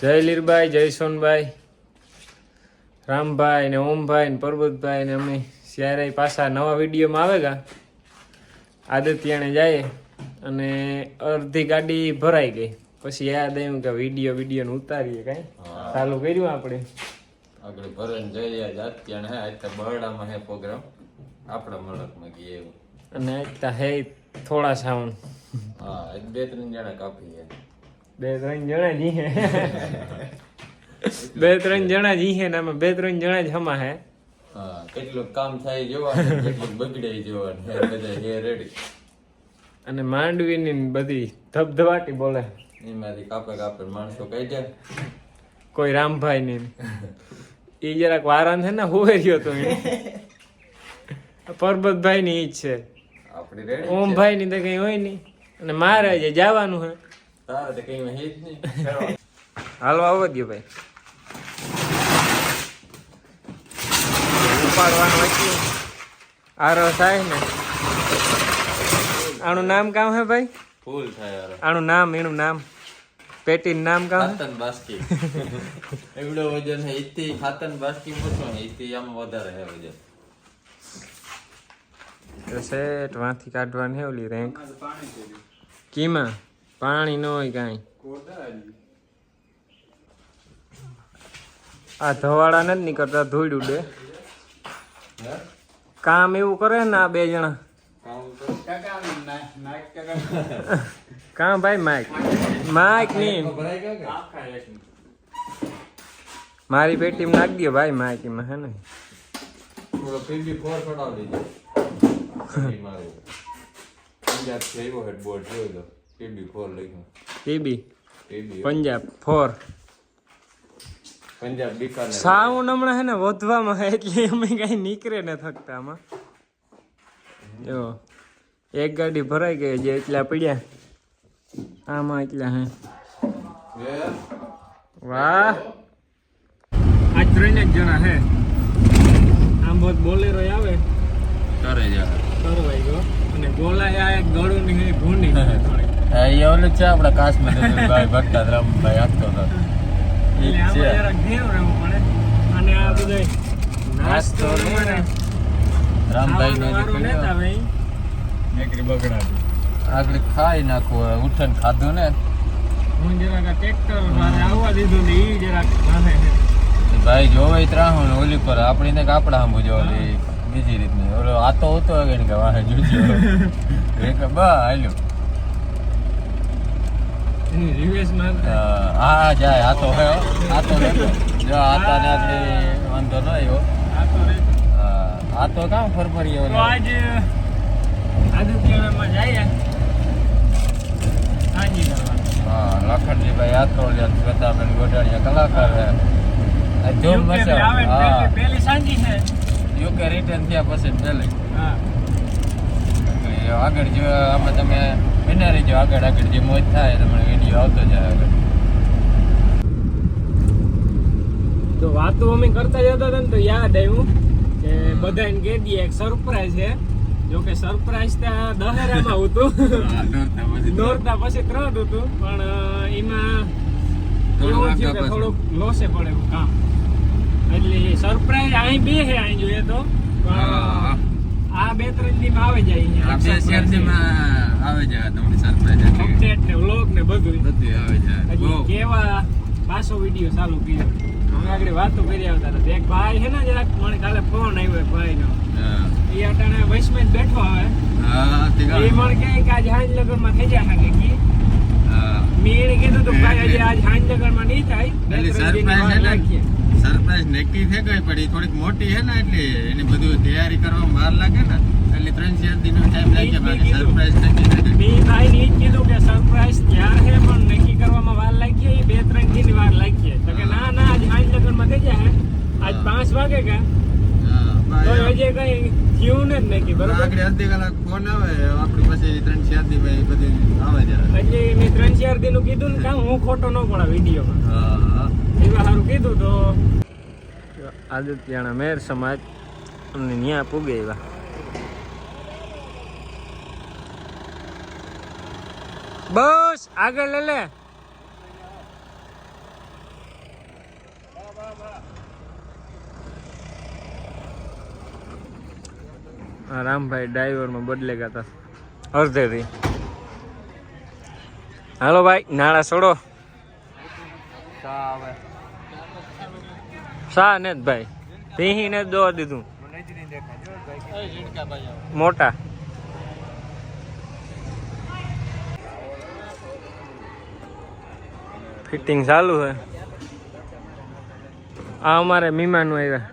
જય લીરભાઈ, જય સોનભાઈ, રામભાઈ ને ઓમભાઈ ને પરબતભાઈ ને અમે ત્યારે પાછા નવા વિડીયોમાં આવેગા. આદિત્યને જાય અને અડધી ગાડી ભરાઈ ગઈ. પછી યાદ આવ્યું કે વિડીયો ને ઉતારીએ કાંઈ ચાલુ કર્યું આપણે. આગળ ભરાઈને જઈએ આદિત્યને હે આજ તો બરડામાં હે પ્રોગ્રામ આપણા મળકમાં ગઈએ એવું. અને આજ હે થોડા સાઉન્ડ. હા આજ 2-3 જણા કાપી હે. 2-3 જણા જી હે 2-3 જણા જી હે ને આમાં 2-3 જણા જ હમા હે. હા કેટલું કામ થાય જોવાનું, કેટલું બગડે જોવાનું, બધા હે રેડી. અને માંડવીની બધી ધબધબાટી બોલે. એમાંથી કાપે માણસો કહી દે કોઈ રામભાઈ ની એ જરાક વારાન છે ને હોવે રહ્યો તો પરબતભાઈ ની ઈ છે. આપડી રેડી ઓમભાઈ ની તો કઈ હોય નહીં. અને મારે જે જવાનું હે તારે તો કઈ હે જ નહીં. હાલો આવો દો ભાઈ. ઉપાડવાનું હતું આરો થાય ને. આનું નામ કામ હે ભાઈ? ફૂલ થાય યાર. આનું નામ એનું નામ પેટીનું નામ કામ હે? ખાતન બાસ્કી. એવડો વજન હે ઈથી ખાતન બાસ્કી મોટો હે ઈથી આમ વધારે હે વજન. તો સેટ વાંથી કાઢવાની હે ઓલી રેન્ક. કીમાં પાણી ન હોય કાંઈ. આ ધવાડા નથી નીકળતા, ધૂળ ઉડે. કામ એવું કરે ને આ 2 જણા. કામ ભાઈ માઇક ની મારી પેટીમાં નાખ દો ભાઈ. માઇક માં હે ને PB4 ચડાવી દીધો. મારું પંજાબ જેવો હેડબોર્ડ જોઈ લો. PB4 લખ્યું. PB પંજાબ 4 પંજાબ બીકાનેર. સાઉન્ડ હમણાં હે ને વધવામાં હે એટલે અમે કઈ નીકળે ન થકતા આમાં. જો એક ગાડી ભરાઈ ગઈ જે એટલા પડ્યા આમાં એટલા હે. વાહ આ 3 જ જણા હે. આમ બહુ બોલેરો આવે કરે જા કરવાઈ ગયો. અને ગોલા આ એક ગળું ની હે ભૂંડી થોડી. હા એ ઓલું છે આપડા કાશમાં ભાઈ ભટ્ટા રામભાઈ આપતો હતો. એટલે આમાં જરા ઘેર રહેવું પડે. અને આ બધો નાસ્તો ને રામભાઈ નો જે નેતા ભાઈ મેકરી બગડાડી આગળ ખાઈ નાખવું. ઉઠન ખાધું ને હું જરાક ટ્રેક્ટર મારે આવવા દીધું ને ઈ જરાક નાખે છે. ભાઈ જોવે ત્રાહું ને ઓલી પર આપણી ને કાપડા આંબુ જો ઓલી બીજી રીતની ઓલો આતો હતો કે વાહે જોજો એક બા હાલ્યો એની રિવેસ માં હા જાય આતો હે આતો જો આતા ને આપણે વાંધો ન આવ્યો. આ તો રે આતો કામ ફરફરી તો આજ આદિત્યમાં જાય હાજી કરવા. હા લખનજીભાઈ આતો લે પ્રતાપન ગોડાણીયા કલાકાર હે. આ જો મજા આવે હા પેલી સાંજી છે યુકે રિટર્ન થયા પછી પેલે હા આગળ જો આમાં તમે વિનારી જો આગળ જે મોજ થાય તમને વિડીયો આવતો જાય આગળ. તો વાતો અમે કરતા જતા હતા ને તો યાદ આવ્યું કે બધાને કહી દઈએ એક સરપ્રાઈઝ છે. જો કે સરપ્રાઈઝ ત્યાં દહેરામાં હતું દોરતા પછી 3 હતું પણ એમાં એવું થયું કે થોડુંક લોસે પડે એવું કામ. એટલે સરપ્રાઈઝ અહીં 2 છે અહીં જોઈએ તો આ 2-3 દીમાં આવે જાય. આ 2 શેરડીમાં આવે જાય તમને સરપ્રાઈઝ અપડેટ ને વ્લોગ ને બધું આવે જાય. હજી કેવા પાછો વિડીયો ચાલુ કર્યો. અમે આગળ વાતો કરી આવતા હતા. એક ભાઈ છે ને જરાક મને કાલે ફોન આવ્યો ભાઈ નો. એ અટાણે વૈષ્ણવ બેઠો આવે એ મને કહે કે આજ હાંજ લગન માં થઈ જાય કે મેં એને કીધું તો ભાઈ આજે આજ હાંજ લગન માં નહીં થાય. સરપ્રાઈઝ નક્કી થઈ ગઈ પણ થોડીક મોટી છે ને એટલે એની બધું તૈયારી કરવામાં વાર લાગે ને એટલે 3-4 દિનનો ટાઈમ લાગે. બાકી સરપ્રાઈઝ નક્કી થઈ ગઈ. મેં ભાઈ ને કીધું કે સરપ્રાઈઝ ત્યાર છે પણ નક્કી કરવામાં વાર લાગી. 2-3 દિન વાર લાગી. તો કે ના આજ હાંજ લગન માં થઈ જાય આજ 5 વાગે કે તો હજી કઈ થયું ને જ નક્કી. બરોબર આગળ અડધી કલાક ફોન આવે આપણી પછી 3-4 દી ભાઈ બધું આવે જાય. એટલે મેં 3-4 દિન નું કીધું ને કામ હું ખોટો ન પડે વિડીયોમાં એવા સારું કીધું. તો આદિત્યના મેર સમાજ અમને ન્યા પૂગે એવા. બસ આગળ લે हाँ राम भाई ड्राइवर में बदलेगा था अर्धे थी हेलो भाई नाड़ा छोड़ो શા ને ભાઈ સિંહી ને દો દીધું મોટા ફિટિંગ ચાલુ છે આ અમારે મીમાનું આવ્યા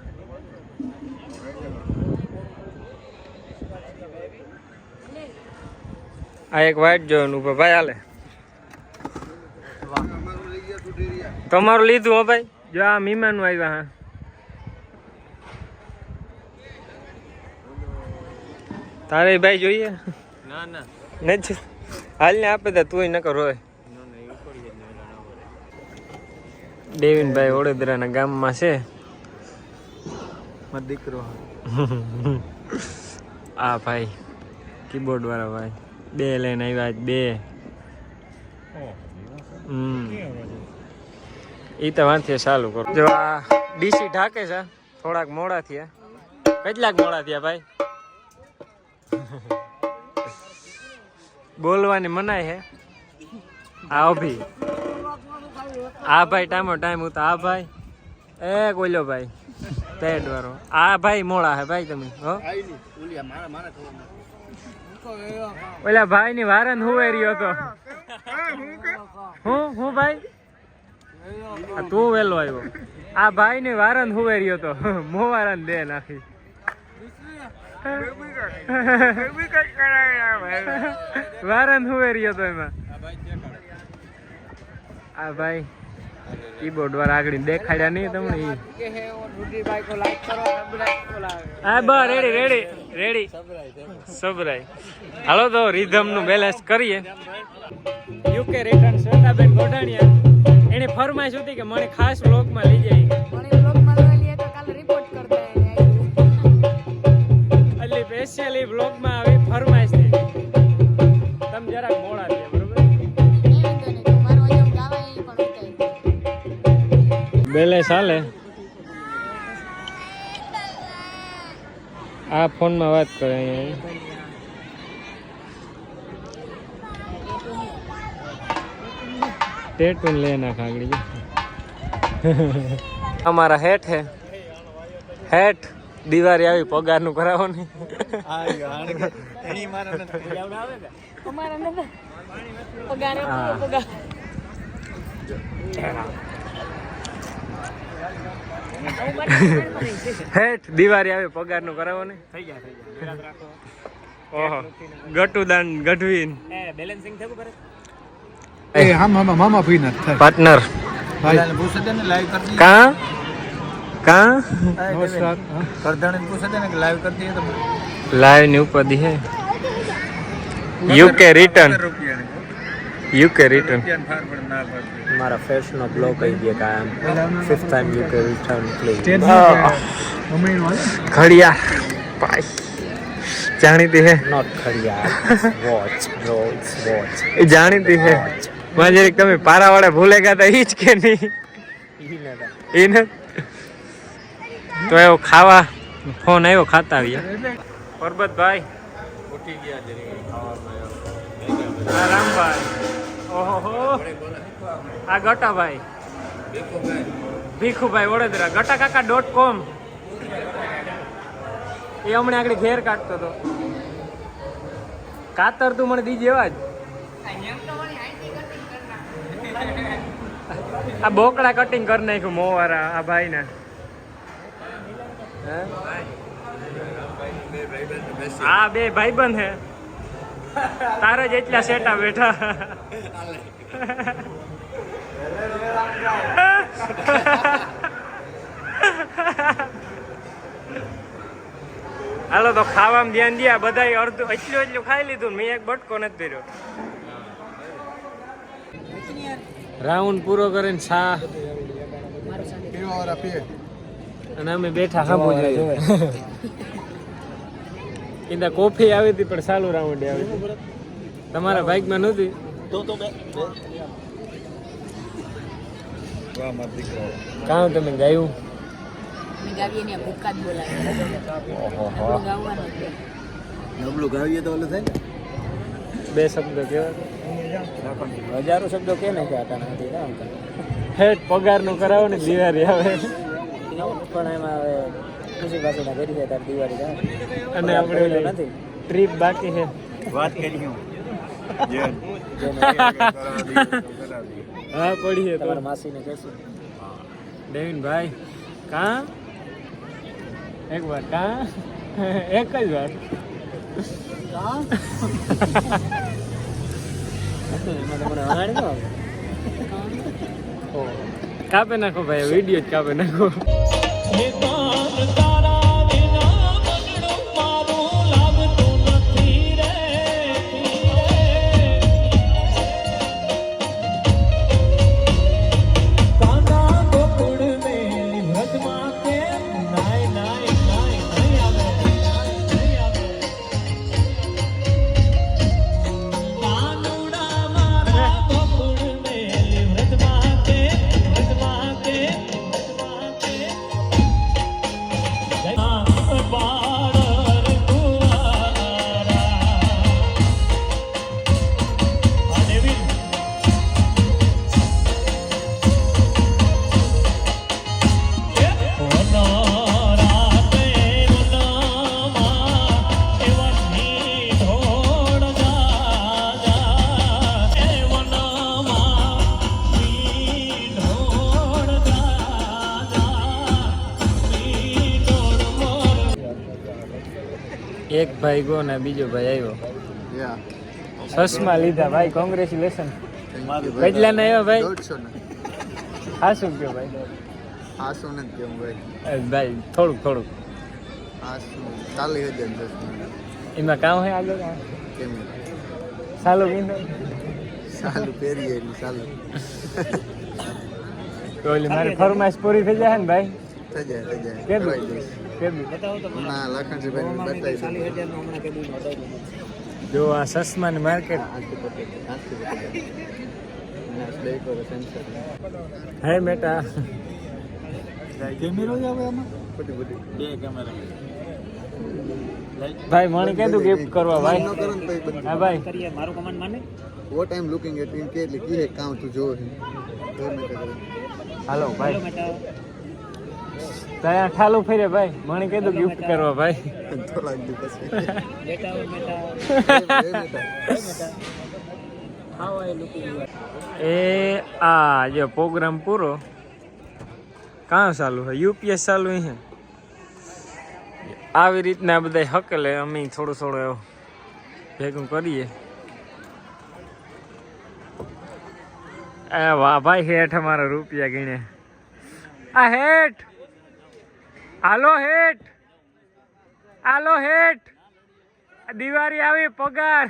આ એક વાઇટ જોવાનું ઉપર ભાઈ હાલે તમારું લીધું હો ભાઈ જો આ મીમાનું આવ્યા હા તારે ભાઈ જોઈએ ના ના નથી હાલ ને આપે તો તું નકર હોય દેવીનભાઈ વડોદરાના ગામમાં છે મારો દીકરો આ ભાઈ કીબોર્ડ વાળા ભાઈ બે લઈને આવ્યા બે ઈ તો વાંચીએ ચાલુ કરો જો આ ડીસી ઢાકે છે થોડાક મોડા થયા કેટલાક મોડા થયા ભાઈ બોલવાની મનાય હે આ અભી આ ભાઈ ટાઈમ હું તો આ ભાઈ એ કોઈલો ભાઈ પેડ વાળો આ ભાઈ મોડા હે ભાઈ તમે હો ઓલા ભાઈ ની વારન હુવે રહ્યો હતો હું ભાઈ તું વેલો આવ્યો આ ભાઈ ની વારન હુવે રહ્યો હતો મોવારન દે નાખી વારન હુવે રહ્યો હતો એમાં આ ભાઈ કીબોર્ડ વાળા આગળ દેખાડ્યા નહીં તમને હા બસ રેડી સબરાય હાલો તો રિધમ નું બેલેન્સ કરીએ યુકે રિટર્ન શ્વેતાબેન ગોઢાણીયા એને ફરમાઈશ હતી કે મને ખાસ વ્લોગમાં લઈ જાય એટલે સ્પેશિયલી વ્લોગમાં આવી ફરમાઈશ થી તમે જરાક મોડા થયા બરોબર બેલેન્સ હાલે આ ફોનમાં વાત કરે અહીંયા ટેટૂન લે નાખ આગળ અમારા હેઠ હે હેઠ દિવાળી આવી પગાર નું કરાવો ને હેઠ દિવાળી આવી પગાર નું કરાવો ને થઈ ગયા ઓહો ગટુદાન ગઢવીન બેલેન્સિંગ થયું કરે ए हम मामा भी न था पार्टनर ભાઈ પૂછે દે ને લાઈવ કરી कहाँ कहाँ नमस्कार કરદાણે પૂછે દે ને કે લાઈવ કરી દઈએ તો लाइव न्यू पर दी है यूके रिटर्न यूके रिटर्न हमारा फर्स्ट नो ब्लॉग कर दिया काम fifth time UK return please mummy वाले खड़िया भाई जानीती है Not career. Watch, bro. It's watch. જાણીતી છે માં જરીક તમે પારાવાળા ભૂલેગા તા ઈ જ કે નહીં ઈ ને તો એવો ખાવા ફોન આવ્યો ખાતા આવ્યા પરબતભાઈ ઉઠી ગયા જરી આ રામભાઈ ઓહો આ ગટાભાઈ ભીખુભાઈ વડોદરા gataKaka.com એ હમણાં આગળ ઘેર કાઢતો હતો કાતર તું મને દીજે એવા જ આ બોકડા કટિંગ કરી નાખ્યું મોવારા આ ભાઈ ને હા બે ભાઈબંધ હે તારે જ એટલા સેટા બેઠા હાલો તો ખાવામાં ધ્યાન દે બધા અડધું એટલું ખાઈ લીધું મેં એક બટકો નથી કર્યો રાઉન્ડ પૂરો કરીને છા અને અમે બેઠા સાંભળવું જોઈએ ઇંદા કોફી આવી હતી પણ ચાલુ રાઉન્ડ આવી હતી તમારા બાઇકમાં નહોતી કામ તમે ગાયું મેં ગાવીએ ને ભૂકા જ બોલાવે ઓહો આપણું ગાવાનું જ છે. નબળું ગાવીએ તો ઓલું થાય ને. બે શબ્દો કેવા હજારો શબ્દો કે ને કે આટા નથી કામ કરે. હેઠ પગારનું કરાવો ને દિવાળી આવે પણ એમાં હવે ખુશી પાસેના કરી છે તાર દિવાળી જાય. અને આપણે ઓલી નથી ટ્રીપ બાકી છે વાત કરી હું હા પડીએ તો તમારા માસીને કહેશું. દેવીનભાઈ કા એક વાર કા એક જ વાર એમાં તો મને હણાડી ન આવે. કાપે નાખો ભાઈ વિડીયો જ કાપે નાખો એક ભાઈ ગયો ને બીજો ભાઈ આવ્યો ચશ્મા લીધા ભાઈ કોંગ્રેચ્યુલેશન કેટલા ના આવ્યા ભાઈ 150 હા શું કયો ભાઈ હા શું નથી કેવું ભાઈ ભાઈ થોડુંક હા શું 40,000 એમાં કામ હે આગળ કેમ સાલો પીંધો સાલું પહેરીએ એટલે સાલું તો ઓલી મારી ફરમાઈશ પૂરી થઈ જાય ને ભાઈ થઈ જાય કેમ કરાવી દઈશ. કેમ ના લખનજીભાઈ બતાવી દઉં. 40,000 નું હમણાં કીધું બતાવી દઉં. જો આ સસમાની માર્કેટ હે બેટા કેમેરો જ આવે આમાં બે કેમેરા ભાઈ મને કીધું ગિફ્ટ કરવા ભાઈ ન કરો ને તો એ બંધ. હા ભાઈ કરીએ મારું કમાન્ડ માને What I'm looking at in કે એટલે કીએ કામ તું જો હાલો ભાઈ ત્યાં ઠાલું ફેરે ભાઈ મને કીધું ગિફ્ટ કરવા ભાઈ થોડાક દિવસ બેટા હોય બેટા હાઉ આર લુકિંગ એ આ જો પ્રોગ્રામ પૂરો કાં ચાલુ છે યુપીએસ ચાલુ છે આવી રીતના બધા હકલે અમે થોડું એવું ભેગું કરીએ એ વાહ ભાઈ હેઠ અમારા રૂપિયા ગીણે આ હેઠ હાલો હેઠ દિવાળી આવી પગાર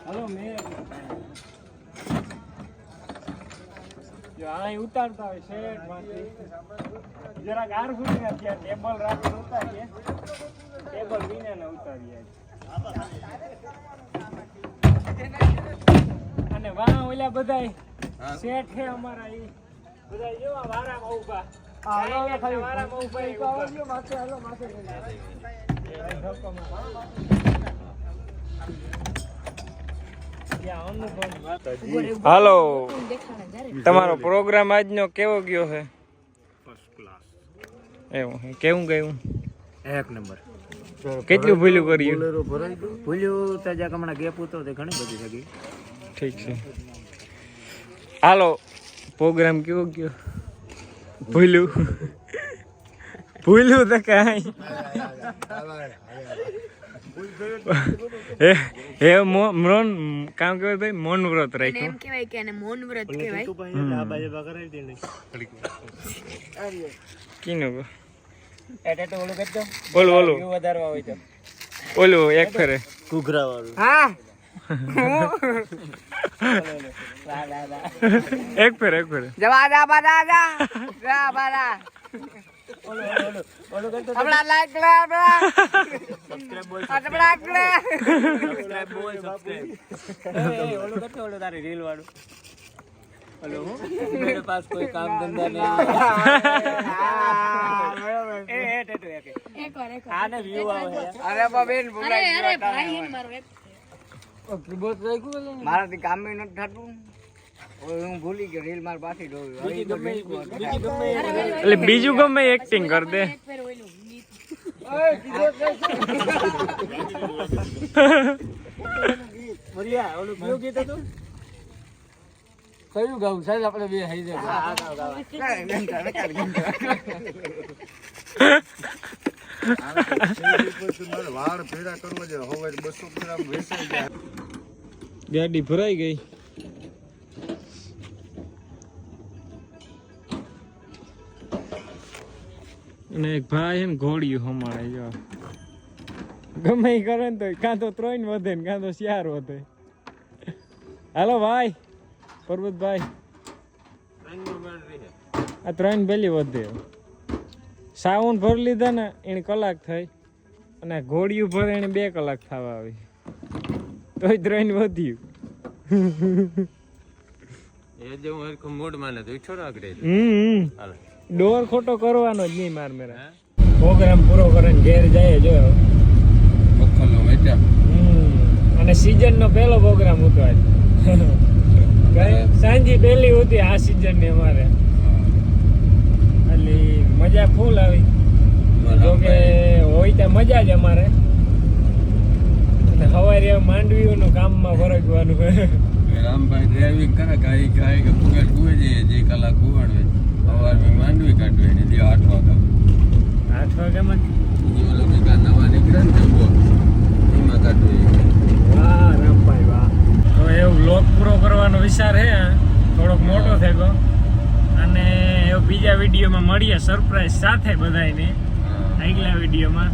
હલો મેં જો અહીં ઉતારતા હોય શેઠ માંથી જરાક આર ફૂટી ના ત્યાં ટેબલ રાખીને ઉતારીએ ટેબલ વિના ઉતારીએ અને વાહ ઓલા બધાય શેઠ છે અમારા ઈ બધા જેવા વારામાં ઊભા વારામાં ઊભા હાલો તમારો પ્રોગ્રામ આજનો કેવો ગયો છે એવું કેવું ગયું એક નંબર કેટલું ભૂલ્યું કર્યું ભૂલ્યું તો જ્યાં હમણાં ગેપ હતો તે ઘણી બધી જગ્યાએ ઠીક છે હાલો પ્રોગ્રામ કેવો ગયો ભૂલ્યું તો કાંઈ એ મૌન કામ કહેવાય ભાઈ મૌન વ્રત અને રાખ્યું એમ કહેવાય કે એને મૌન વ્રત કહેવાય કીનું એટલે તો ઓલું કરતો ઓલું વધારવા હોય તો ઓલું એક ફેરે ઘૂઘરા વાળું હા એક ફેરે જવા દા બડા જા જા બડા ઓલું કરતો આપણા લાઈક લે આપણા સબસ્ક્રાઇબ બોલ સબસ્ક્રાઇબ બોલ એ ઓલું કરતો ઓલું તારી રીલ વાળું हेलो मेरे पास कोई काम धंधा नहीं है ए टेटू एक आने व्यू આવે અરે બબેન અરે ભાઈ હિન મારો એક बहुत राખ્યું મારાથી કામ ન થતું હું ભૂલી ગયો રીલ માર પાછી બીજી ગમે એટલે બીજું ગમે એક્ટિંગ કર દે એક ફેર ઓલું ગીત મરિયા ઓલું કયું ગીત હતું કયું ગાવું સાહેબ આપણે બે હાઈ જાય હા ગાવ વાળ ભેડા કરવા છે હવે 200 ગ્રામ વેચાઈ જાય ગાડી ભરાઈ ગઈ અને એક ભાઈ એમ ઘોડિયું હમાડે જો ગમે ઈ કરે ને તો કાં તો 3 વધે ને કાં તો 4 વધે હાલો ભાઈ પરબતભાઈ આ 3 બેલી વધે સાવન ભરી લીધા ને એને કલાક થઈ અને ઘોડિયું ભરે એને 2 કલાક થવા આવી તોય 3 વધ્યું એ જે હું હરખું મૂડ માને તો ઈઠો રાખડે હાલ ડોર ખોટો કરવાનો જ નહીં માર મેરા પ્રોગ્રામ પૂરો કરીને ઘેર જાય જો બખલો વેચ્યા અને સીઝન નો પહેલો પ્રોગ્રામ હતો આજ સાંજે પહેલી હતી આ સીઝન ની અમારે એટલે મજા ફૂલ આવી જો કે હોય ત્યાં મજા જ અમારે અને સવારે માંડવીઓનું કામમાં ફરકવાનું રામભાઈ ડ્રાઇવિંગ કરે ગાય ગાય કે પુગટ કુએ જે કલાક કુવાડવે સવાર મેં માંડવી કાઢવે ને જે 8 વાગ્યા 8 વાગ્યામાં એ ઓલો કે નવા નીકળે ને જમ્બો એમાં કાઢવે વાહ રામભાઈ વાહ હવે એવું વ્લોગ પૂરો કરવાનો વિચાર છે થોડોક મોટો થઈ ગયો અને એવું બીજા વિડીયોમાં મળીએ સરપ્રાઈઝ સાથે બધાને આગલા વિડીયોમાં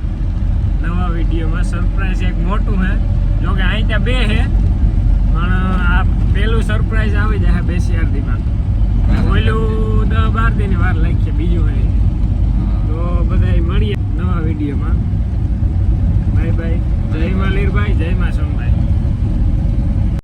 નવા વિડીયોમાં સરપ્રાઈઝ એક મોટું છે જો કે અહીં ત્યાં 2 છે પણ આ પેલું સરપ્રાઈઝ આવી જાય 2 શિયાળદીમાં ઓલું 10-12 દિન વાર લાગશે બીજું